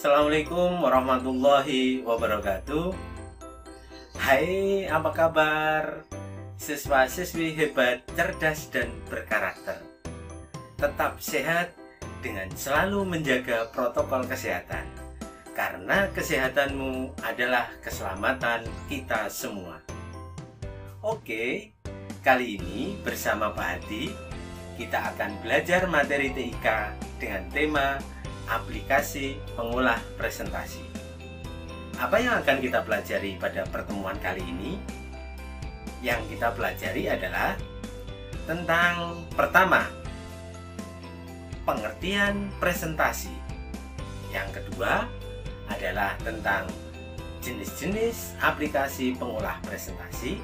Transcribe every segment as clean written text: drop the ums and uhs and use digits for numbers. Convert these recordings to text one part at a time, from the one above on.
Assalamualaikum warahmatullahi wabarakatuh. Hai, apa kabar? Siswa-siswi hebat, cerdas, dan berkarakter. Tetap sehat dengan selalu menjaga protokol kesehatan. Karena kesehatanmu adalah keselamatan kita semua. Oke, kali ini bersama Pak Hadi, kita akan belajar materi TIK dengan tema aplikasi pengolah presentasi. Apa yang akan kita pelajari pada pertemuan kali ini? Yang kita pelajari adalah tentang pertama, pengertian presentasi. Yang kedua adalah tentang jenis-jenis aplikasi pengolah presentasi.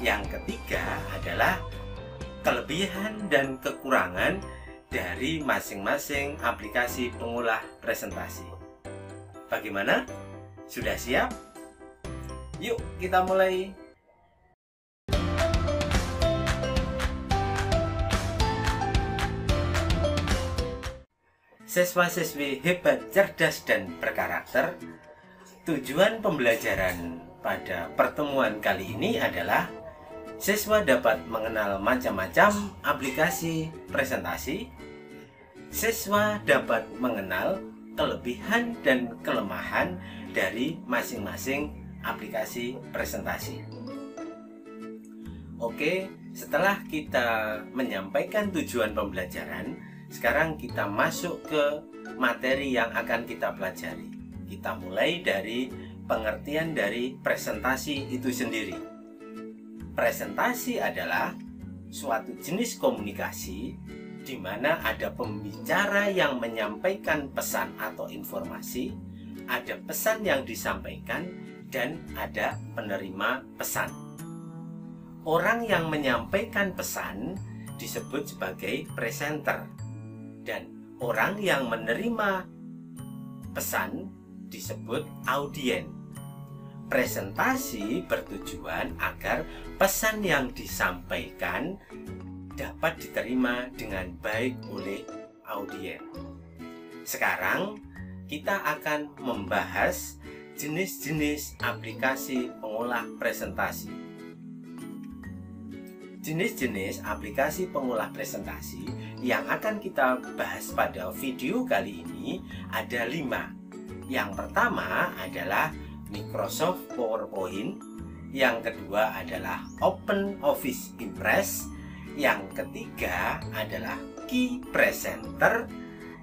Yang ketiga adalah kelebihan dan kekurangan dari masing-masing aplikasi pengolah presentasi. Bagaimana? Sudah siap? Yuk kita mulai. Siswa-siswi hebat, cerdas, dan berkarakter. Tujuan pembelajaran pada pertemuan kali ini adalah siswa dapat mengenal macam-macam aplikasi presentasi. Siswa dapat mengenal kelebihan dan kelemahan dari masing-masing aplikasi presentasi. Oke, setelah kita menyampaikan tujuan pembelajaran, sekarang kita masuk ke materi yang akan kita pelajari. Kita mulai dari pengertian dari presentasi itu sendiri. Presentasi adalah suatu jenis komunikasi di mana ada pembicara yang menyampaikan pesan atau informasi, ada pesan yang disampaikan, dan ada penerima pesan. Orang yang menyampaikan pesan disebut sebagai presenter, dan orang yang menerima pesan disebut audien. Presentasi bertujuan agar pesan yang disampaikan dapat diterima dengan baik oleh audien. Sekarang kita akan membahas jenis-jenis aplikasi pengolah presentasi. Jenis-jenis aplikasi pengolah presentasi yang akan kita bahas pada video kali ini ada 5. Yang pertama adalah Microsoft PowerPoint, yang kedua adalah OpenOffice Impress, yang ketiga adalah Key Presenter,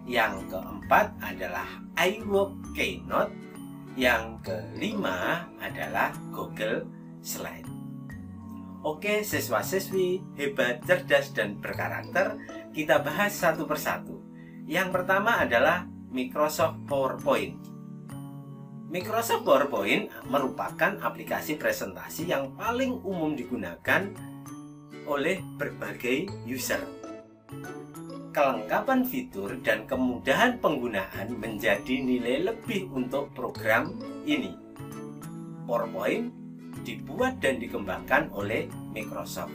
yang keempat adalah iWork Keynote, yang kelima adalah Google Slide. Oke, siswa-siswi hebat, cerdas, dan berkarakter, kita bahas satu persatu. Yang pertama adalah Microsoft PowerPoint. Microsoft PowerPoint merupakan aplikasi presentasi yang paling umum digunakan oleh berbagai user. Kelengkapan fitur dan kemudahan penggunaan menjadi nilai lebih untuk program ini. PowerPoint dibuat dan dikembangkan oleh Microsoft.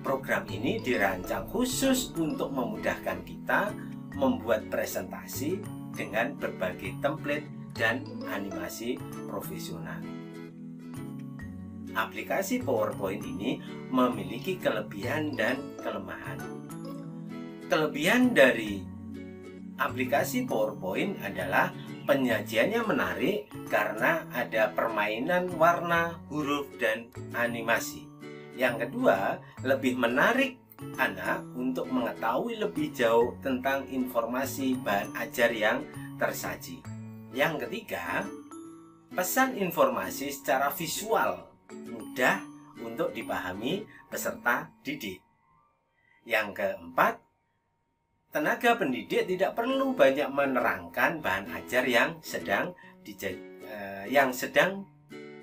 Program ini dirancang khusus untuk memudahkan kita membuat presentasi dengan berbagai template dan animasi profesional. Aplikasi PowerPoint ini memiliki kelebihan dan kelemahan. Kelebihan dari aplikasi PowerPoint adalah penyajiannya menarik karena ada permainan warna, huruf, dan animasi. Yang kedua, lebih menarik anak untuk mengetahui lebih jauh tentang informasi bahan ajar yang tersaji. Yang ketiga, pesan informasi secara visual mudah untuk dipahami peserta didik. Yang keempat, tenaga pendidik tidak perlu banyak menerangkan bahan ajar yang sedang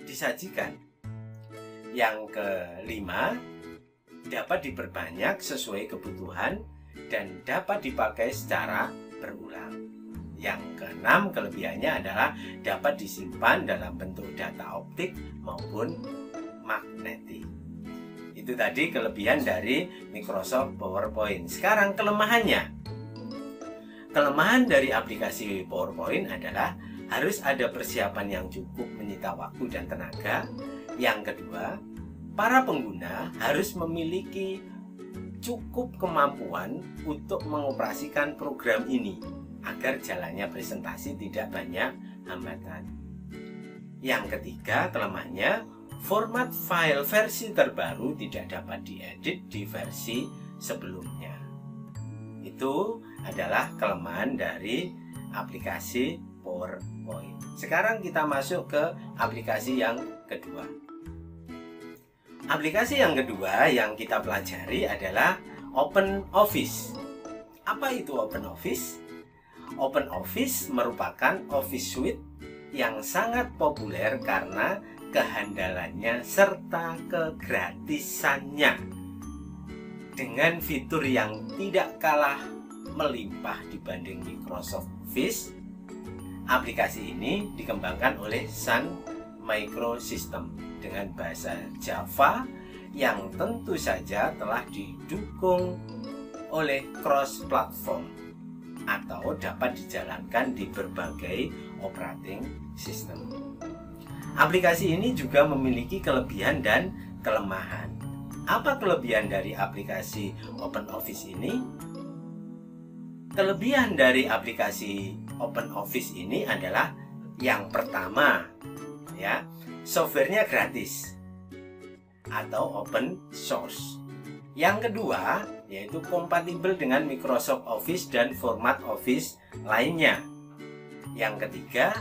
disajikan. Yang kelima, dapat diperbanyak sesuai kebutuhan dan dapat dipakai secara berulang. Yang keenam, kelebihannya adalah dapat disimpan dalam bentuk data optik maupun magnetik. Itu tadi kelebihan dari Microsoft PowerPoint. Sekarang kelemahannya. Kelemahan dari aplikasi PowerPoint adalah harus ada persiapan yang cukup menyita waktu dan tenaga. Yang kedua, para pengguna harus memiliki cukup kemampuan untuk mengoperasikan program ini agar jalannya presentasi tidak banyak hambatan. Yang ketiga, kelemahannya, format file versi terbaru tidak dapat diedit di versi sebelumnya. Itu adalah kelemahan dari aplikasi PowerPoint. Sekarang kita masuk ke aplikasi yang kedua. Aplikasi yang kedua yang kita pelajari adalah OpenOffice. Apa itu OpenOffice? OpenOffice merupakan Office Suite yang sangat populer karena kehandalannya serta kegratisannya. Dengan fitur yang tidak kalah melimpah dibanding Microsoft Office, aplikasi ini dikembangkan oleh Sun Microsystems dengan bahasa Java yang tentu saja telah didukung oleh cross-platform atau dapat dijalankan di berbagai operating system. Aplikasi ini juga memiliki kelebihan dan kelemahan. Apa kelebihan dari aplikasi OpenOffice ini? Kelebihan dari aplikasi OpenOffice ini adalah yang pertama, ya, softwarenya gratis atau open source. Yang kedua, yaitu kompatibel dengan Microsoft Office dan format Office lainnya. Yang ketiga,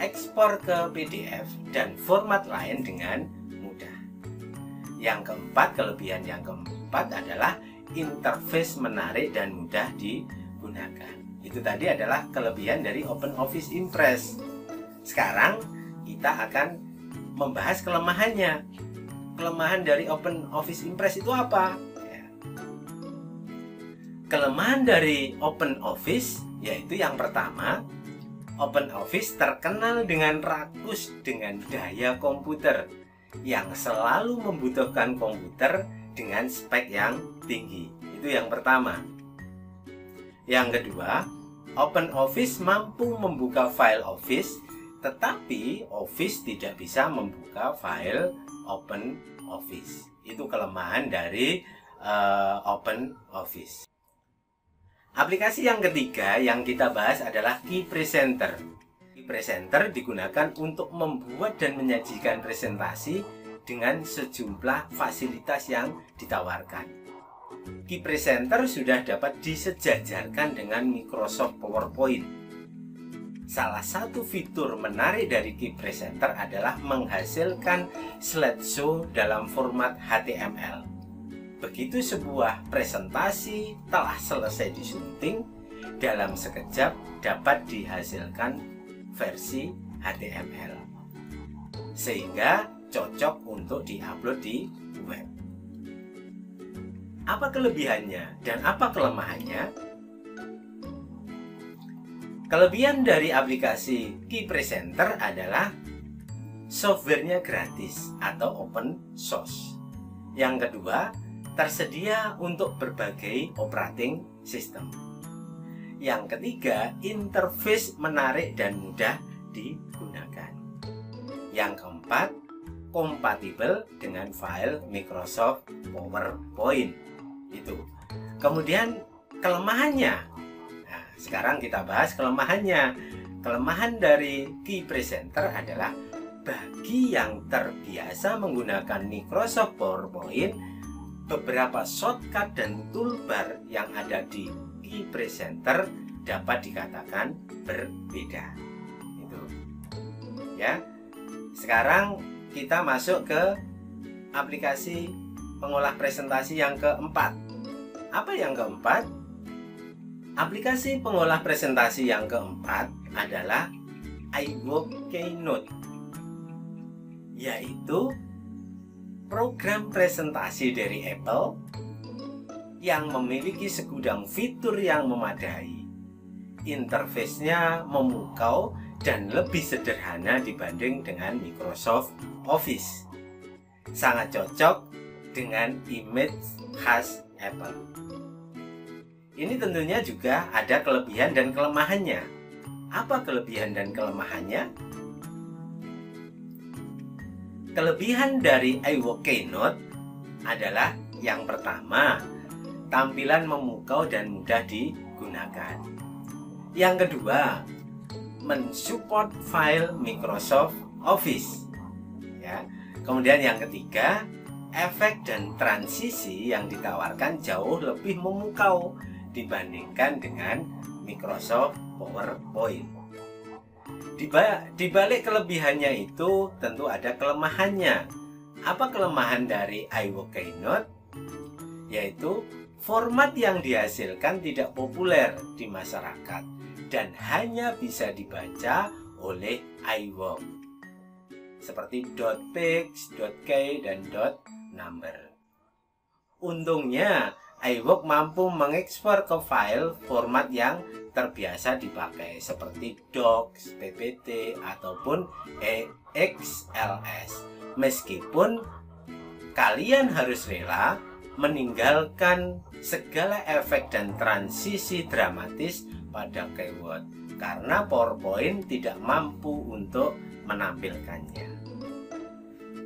ekspor ke PDF dan format lain dengan mudah. Yang keempat, kelebihan yang keempat adalah interface menarik dan mudah digunakan. Itu tadi adalah kelebihan dari OpenOffice Impress. Sekarang kita akan membahas kelemahannya. Kelemahan dari OpenOffice Impress itu apa? Ya. Kelemahan dari OpenOffice yaitu yang pertama, OpenOffice terkenal dengan rakus dengan daya komputer yang selalu membutuhkan komputer dengan spek yang tinggi. Itu yang pertama. Yang kedua, OpenOffice mampu membuka file Office, tetapi Office tidak bisa membuka file OpenOffice. Itu kelemahan dari OpenOffice. Aplikasi yang ketiga yang kita bahas adalah Key Presenter. Key Presenter digunakan untuk membuat dan menyajikan presentasi dengan sejumlah fasilitas yang ditawarkan. Key Presenter sudah dapat disejajarkan dengan Microsoft PowerPoint. Salah satu fitur menarik dari Key Presenter adalah menghasilkan slideshow dalam format HTML. Begitu sebuah presentasi telah selesai disunting, dalam sekejap dapat dihasilkan versi HTML, sehingga cocok untuk diupload di web. Apa kelebihannya dan apa kelemahannya? Kelebihan dari aplikasi Key Presenter adalah softwarenya gratis atau open source. Yang kedua, tersedia untuk berbagai operating system. Yang ketiga, interface menarik dan mudah digunakan. Yang keempat, kompatibel dengan file Microsoft PowerPoint. Itu. Kemudian kelemahannya. Nah, sekarang kita bahas kelemahannya. Kelemahan dari Key Presenter adalah bagi yang terbiasa menggunakan Microsoft PowerPoint, beberapa shortcut dan toolbar yang ada di Key Presenter dapat dikatakan berbeda. Itu. Ya. Sekarang kita masuk ke aplikasi pengolah presentasi yang keempat. Apa yang keempat? Aplikasi pengolah presentasi yang keempat adalah iWork Keynote, yaitu program presentasi dari Apple yang memiliki segudang fitur yang memadai. Interface-nya memukau dan lebih sederhana dibanding dengan Microsoft Office. Sangat cocok dengan image khas Apple. Ini tentunya juga ada kelebihan dan kelemahannya. Apa kelebihan dan kelemahannya? Kelebihan dari iWork Keynote adalah yang pertama, tampilan memukau dan mudah digunakan. Yang kedua, mensupport file Microsoft Office. Ya. Kemudian yang ketiga, efek dan transisi yang ditawarkan jauh lebih memukau dibandingkan dengan Microsoft PowerPoint. Di balik kelebihannya itu tentu ada kelemahannya. Apa kelemahan dari iWork Keynote? Yaitu format yang dihasilkan tidak populer di masyarakat dan hanya bisa dibaca oleh iWork, seperti .pix, .key, dan .number. Untungnya iWork mampu mengekspor ke file format yang terbiasa dipakai seperti Docs, PPT, ataupun XLS. Meskipun kalian harus rela meninggalkan segala efek dan transisi dramatis pada keyword karena PowerPoint tidak mampu untuk menampilkannya.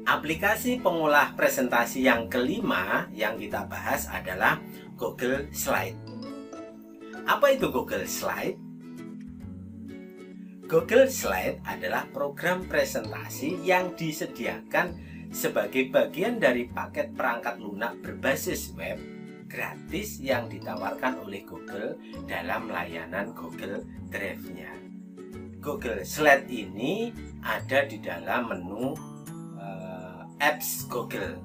Aplikasi pengolah presentasi yang kelima yang kita bahas adalah Google Slide. Apa itu Google Slide? Google Slide adalah program presentasi yang disediakan sebagai bagian dari paket perangkat lunak berbasis web gratis yang ditawarkan oleh Google dalam layanan Google Drive-nya. Google Slide ini ada di dalam menu apps Google.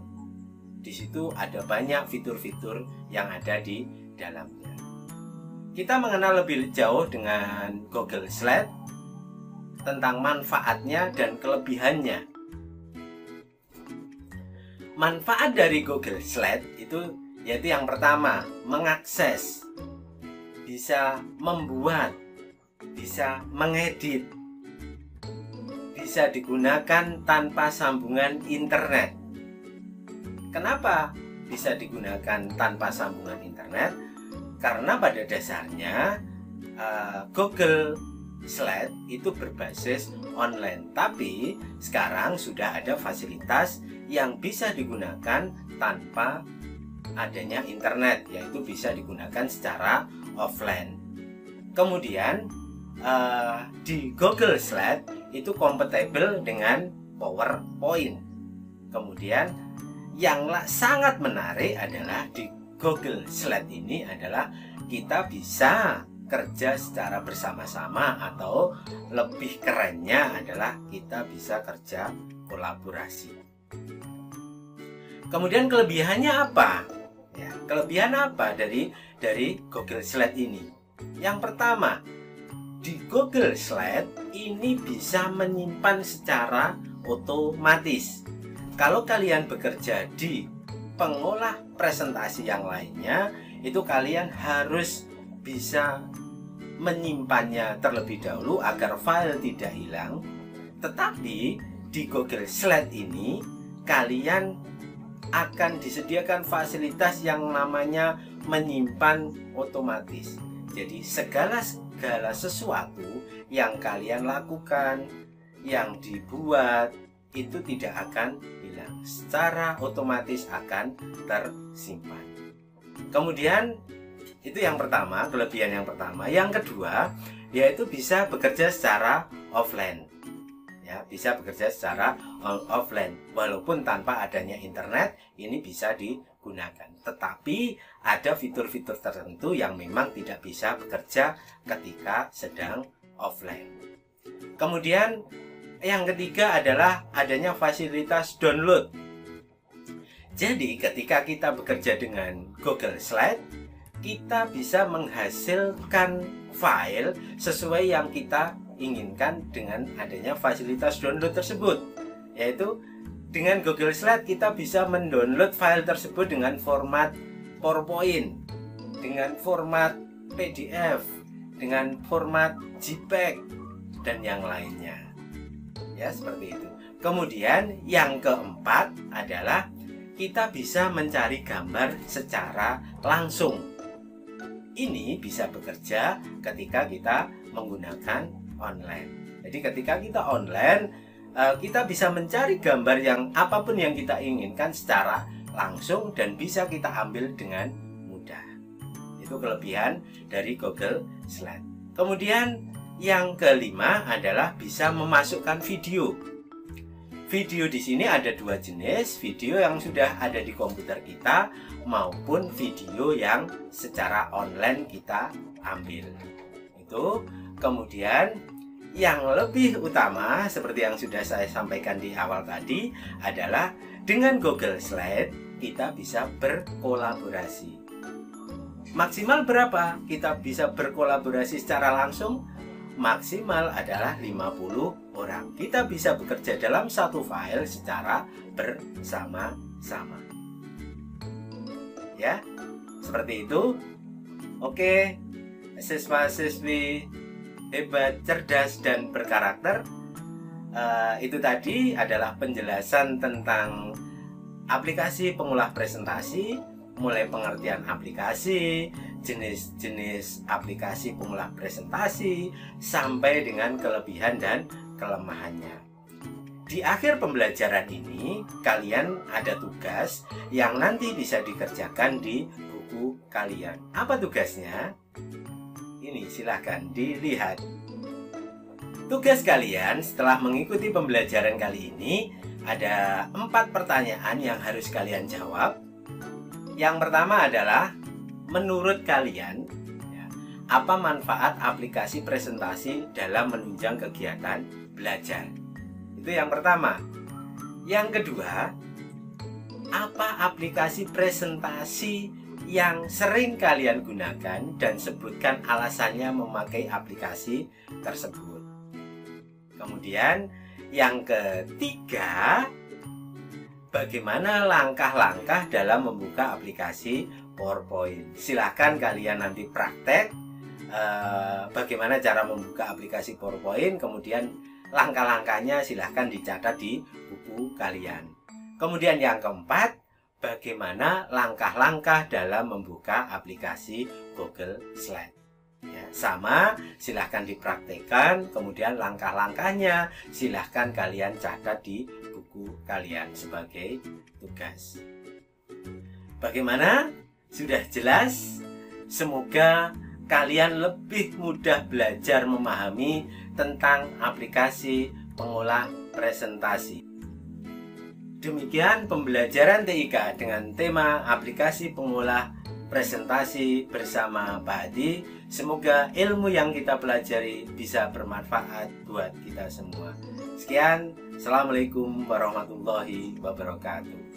Di situ ada banyak fitur-fitur yang ada di dalamnya. Kita mengenal lebih jauh dengan Google Slide tentang manfaatnya dan kelebihannya. Manfaat dari Google Slide itu yaitu yang pertama, mengakses, bisa membuat, bisa mengedit, bisa digunakan tanpa sambungan internet. Kenapa bisa digunakan tanpa sambungan internet? Karena pada dasarnya Google Slide itu berbasis online, tapi sekarang sudah ada fasilitas yang bisa digunakan tanpa adanya internet, yaitu bisa digunakan secara offline. Kemudian di Google Slide itu kompatibel dengan PowerPoint. Kemudian yang sangat menarik adalah di Google Slide ini adalah kita bisa kerja secara bersama-sama, atau lebih kerennya adalah kita bisa kerja kolaborasi. Kemudian kelebihannya apa? Ya, kelebihan apa dari Google Slide ini? Yang pertama, di Google Slide ini bisa menyimpan secara otomatis. Kalau kalian bekerja di pengolah presentasi yang lainnya, itu kalian harus bisa menyimpannya terlebih dahulu agar file tidak hilang. Tetapi di Google Slide ini kalian akan disediakan fasilitas yang namanya menyimpan otomatis. Jadi segala sesuatu yang kalian lakukan, yang dibuat, itu tidak akan hilang, secara otomatis akan tersimpan. Kemudian itu yang pertama, kelebihan yang pertama. Yang kedua, yaitu bisa bekerja secara offline. Ya, bisa bekerja secara offline walaupun tanpa adanya internet, ini bisa digunakan. Tetapi ada fitur-fitur tertentu yang memang tidak bisa bekerja ketika sedang offline. Kemudian yang ketiga adalah adanya fasilitas download. Jadi ketika kita bekerja dengan Google Slide, kita bisa menghasilkan file sesuai yang kita inginkan dengan adanya fasilitas download tersebut. Yaitu dengan Google Slide kita bisa mendownload file tersebut dengan format PowerPoint, dengan format PDF, dengan format JPEG, dan yang lainnya. Ya, seperti itu. Kemudian yang keempat adalah kita bisa mencari gambar secara langsung. Ini bisa bekerja ketika kita menggunakan online. Jadi ketika kita online, kita bisa mencari gambar yang apapun yang kita inginkan secara langsung dan bisa kita ambil dengan mudah. Itu kelebihan dari Google Slide. Kemudian yang kelima adalah bisa memasukkan video. Video di sini ada dua jenis, video yang sudah ada di komputer kita maupun video yang secara online kita ambil. Itu kemudian yang lebih utama seperti yang sudah saya sampaikan di awal tadi adalah dengan Google Slide kita bisa berkolaborasi. Maksimal berapa kita bisa berkolaborasi secara langsung? Maksimal adalah 50 orang. Kita bisa bekerja dalam satu file secara bersama-sama. Ya, seperti itu. Oke, siswa-siswi hebat, cerdas, dan berkarakter. Itu tadi adalah penjelasan tentang aplikasi pengolah presentasi, mulai pengertian aplikasi, jenis-jenis aplikasi pengolah presentasi, sampai dengan kelebihan dan kelemahannya. Di akhir pembelajaran ini, kalian ada tugas yang nanti bisa dikerjakan di buku kalian. Apa tugasnya? Ini silahkan dilihat. Tugas kalian setelah mengikuti pembelajaran kali ini, ada 4 pertanyaan yang harus kalian jawab. Yang pertama adalah, menurut kalian, apa manfaat aplikasi presentasi dalam menunjang kegiatan belajar? Itu yang pertama. Yang kedua, apa aplikasi presentasi yang sering kalian gunakan dan sebutkan alasannya memakai aplikasi tersebut? Kemudian yang ketiga, bagaimana langkah-langkah dalam membuka aplikasi PowerPoint? Silahkan kalian nanti praktek bagaimana cara membuka aplikasi PowerPoint, kemudian langkah-langkahnya silahkan dicatat di buku kalian. Kemudian yang keempat, bagaimana langkah-langkah dalam membuka aplikasi Google Slide. Ya, sama, silahkan dipraktekkan, kemudian langkah-langkahnya silahkan kalian catat di buku kalian sebagai tugas. Bagaimana? Sudah jelas? Semoga kalian lebih mudah belajar memahami tentang aplikasi pengolah presentasi. Demikian pembelajaran TIK dengan tema aplikasi pengolah presentasi bersama Pak Hadi. Semoga ilmu yang kita pelajari bisa bermanfaat buat kita semua. Sekian, Assalamualaikum warahmatullahi wabarakatuh.